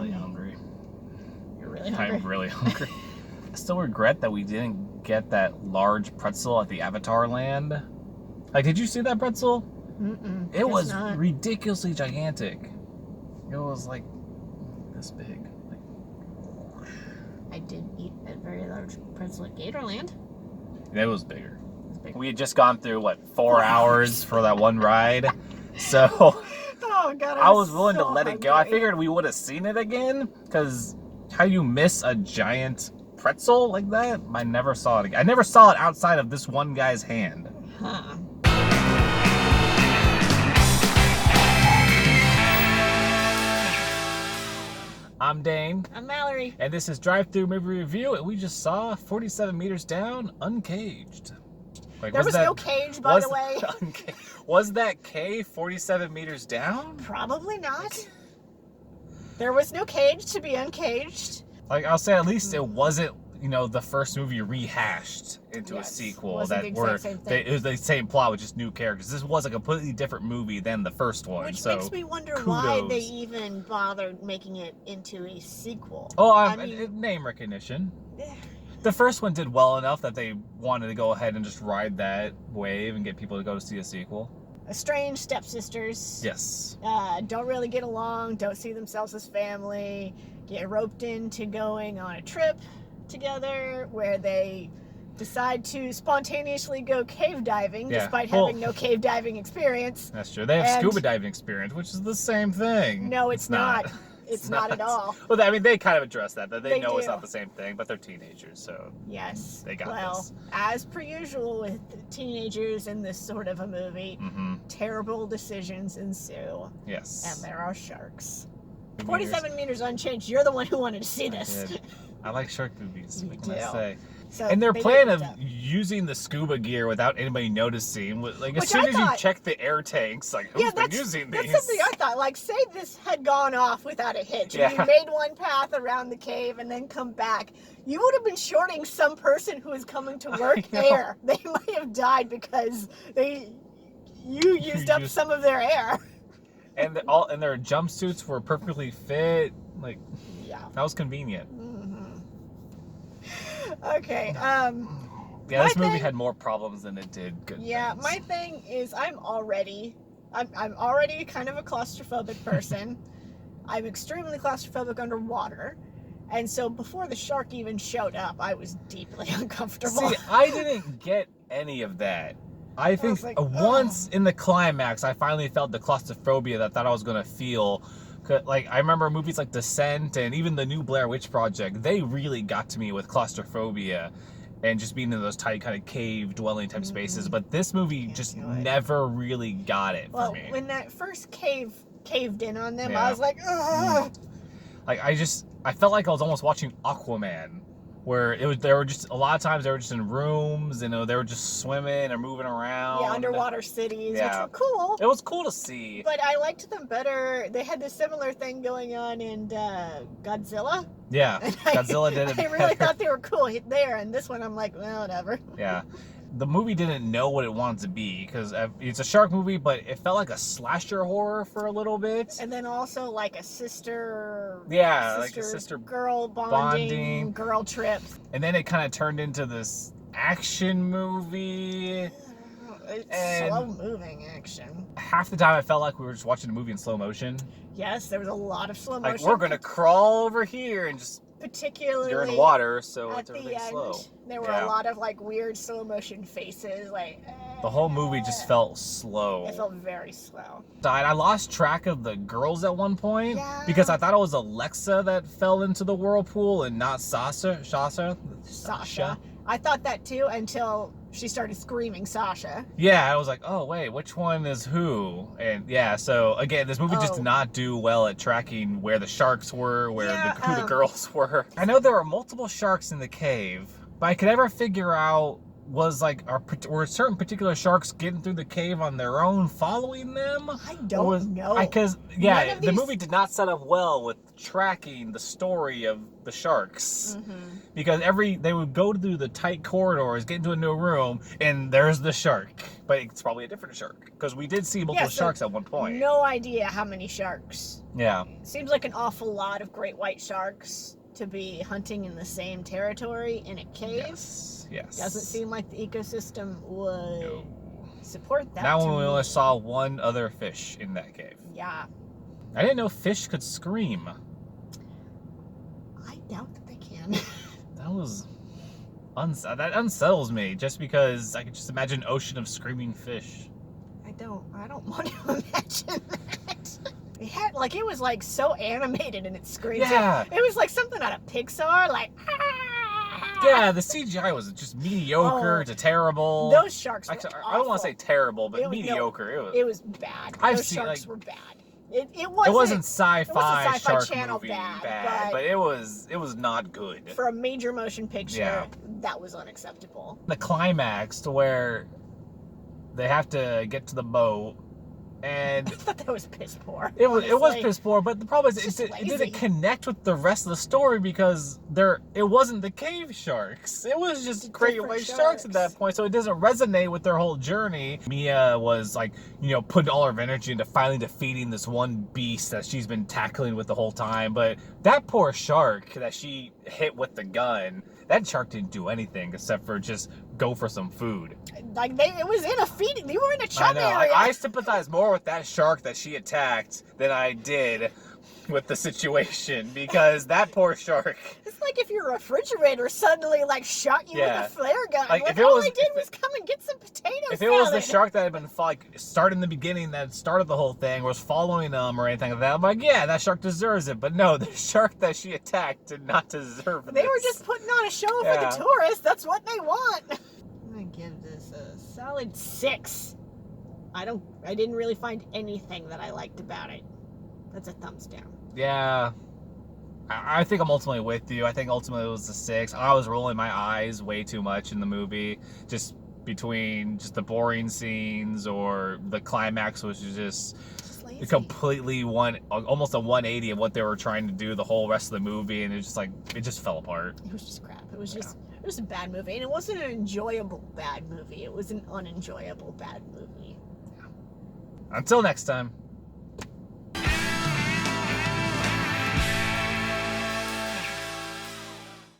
really hungry. You're really hungry? I'm really hungry. I still regret that we didn't get that large pretzel at the Avatar land. Like, did you see that pretzel? Mm-mm. It was not. ridiculously gigantic. It was like this big. I did eat a very large pretzel at Gatorland. It was bigger. It was big. We had just gone through, 4 hours for that one ride. So oh, God, I was willing so to let it go. I figured we would have seen it again, because how you miss a giant pretzel like that? I never saw it again. I never saw it outside of this one guy's hand. Huh. I'm Dane. I'm Mallory. And this is Drive-Thru Movie Review, and we just saw 47 Meters Down, Uncaged. Like, there was no cage, by the way. Was that K 47 meters down? Probably not. There was no cage to be uncaged. Like, I'll say at least it wasn't, the first movie rehashed into a sequel. It was the same plot with just new characters. This was a completely different movie than the first one. Which so makes me wonder kudos. why they even bothered making it into a sequel. Oh, I mean, name recognition. The first one did well enough that they wanted to go ahead and just ride that wave and get people to go to see a sequel. Estranged stepsisters. Yes. Don't really get along, don't see themselves as family, get roped into going on a trip together where they decide to spontaneously go cave diving despite having no cave diving experience. That's true. They have scuba diving experience, which is the same thing. No, it's not. It's not at all. Well, I mean, they kind of address that they know it's do. not the same thing, but they're teenagers, so yes, they got this. As per usual with teenagers in this sort of a movie, terrible decisions ensue. Yes. And there are sharks. 47 meters unchanged. You're the one who wanted to see this. I like shark movies, You what can I say? So and their plan of using the scuba gear without anybody noticing, as soon as you check the air tanks, who's been using these? That's something I thought. Say this had gone off without a hitch. Yeah. If you made one path around the cave and then come back, you would have been shorting some person who was coming to work air. They might have died because you used up some of their air. And their jumpsuits were perfectly fit. That was convenient. Okay. This movie had more problems than it did good things. My thing is I'm already kind of a claustrophobic person. I'm extremely claustrophobic underwater. And so before the shark even showed up, I was deeply uncomfortable. See, I didn't get any of that. I think once in the climax, I finally felt the claustrophobia that I thought I was going to feel. I remember movies like Descent and even the new Blair Witch Project, they really got to me with claustrophobia and just being in those tight kind of cave dwelling type spaces. But this movie just never really got it for me. When that first caved in on them, I was like, ugh. I felt like I was almost watching Aquaman, where there were just a lot of times they were just in rooms, they were just swimming or moving around. Yeah, underwater cities, which were cool. It was cool to see. But I liked them better. They had this similar thing going on in Godzilla. Yeah, Godzilla did it better. I really thought they were cool there, and this one I'm like, well, whatever. Yeah. The movie didn't know what it wanted to be, because it's a shark movie, but it felt like a slasher horror for a little bit. And then also like a sister girl bonding, girl trip. And then it kind of turned into this action movie. It's slow-moving action. Half the time I felt like we were just watching a movie in slow motion. Yes, there was a lot of slow motion. We're going to crawl over here and just... Particularly you're in water, so at it's the everything end, slow. There were a lot of weird slow motion faces. The whole movie just felt slow. It felt very slow. I lost track of the girls at one point because I thought it was Alexa that fell into the whirlpool and not Sasha. I thought that too until she started screaming Sasha. Yeah, I was like, oh wait, which one is who? And so again, this movie just did not do well at tracking where the sharks were, who the girls were. I know there were multiple sharks in the cave, but I could never figure out was like, were certain particular sharks getting through the cave on their own, following them? I don't know. Because the movie did not set up well with tracking the story of the sharks. Because they would go through the tight corridors, get into a new room, and there's the shark. But it's probably a different shark, because we did see multiple sharks at one point. No idea how many sharks. Yeah. Seems like an awful lot of great white sharks to be hunting in the same territory in a cave. Yes. Doesn't seem like the ecosystem would support that. Now we only saw one other fish in that cave. Yeah. I didn't know fish could scream. I doubt that they can. That unsettles me, just because I could just imagine an ocean of screaming fish. I don't want to imagine that. It was like so animated in its screams. Yeah. It was like something out of Pixar, like. Yeah, the CGI was just mediocre to terrible. Those sharks were Actually, awful. I don't want to say terrible, but mediocre. It was bad. Those sharks were bad. It wasn't sci-fi shark channel movie bad, but it was not good. For a major motion picture, that was unacceptable. The climax to where they have to get to the boat, and I thought that was piss poor. It was piss poor, but the problem is it didn't connect with the rest of the story, because it wasn't the cave sharks. It was just great white sharks at that point, so it doesn't resonate with their whole journey. Mia was like, putting all her energy into finally defeating this one beast that she's been tackling with the whole time, but that poor shark that she hit with the gun, that shark didn't do anything except for just go for some food. It was in a feeding. They were in a chum area. I sympathize more with that shark that she attacked than I did with the situation, because that poor shark. It's like if your refrigerator suddenly shot you with a flare gun. All I did was come and get some potato salad. If it was the shark that had been started in the beginning, that started the whole thing, was following them or anything like that, I'm like, yeah, that shark deserves it. But no, the shark that she attacked did not deserve it. They were just putting on a show for the tourists. That's what they want. I'm gonna give this a solid 6. I didn't really find anything that I liked about it. That's a thumbs down. Yeah. I think I'm ultimately with you. I think ultimately it was a 6. I was rolling my eyes way too much in the movie, just between just the boring scenes or the climax, which is just completely almost a 180 of what they were trying to do the whole rest of the movie, and it just fell apart. It was just crap. It was a bad movie, and it wasn't an enjoyable bad movie. It was an unenjoyable bad movie. Until next time.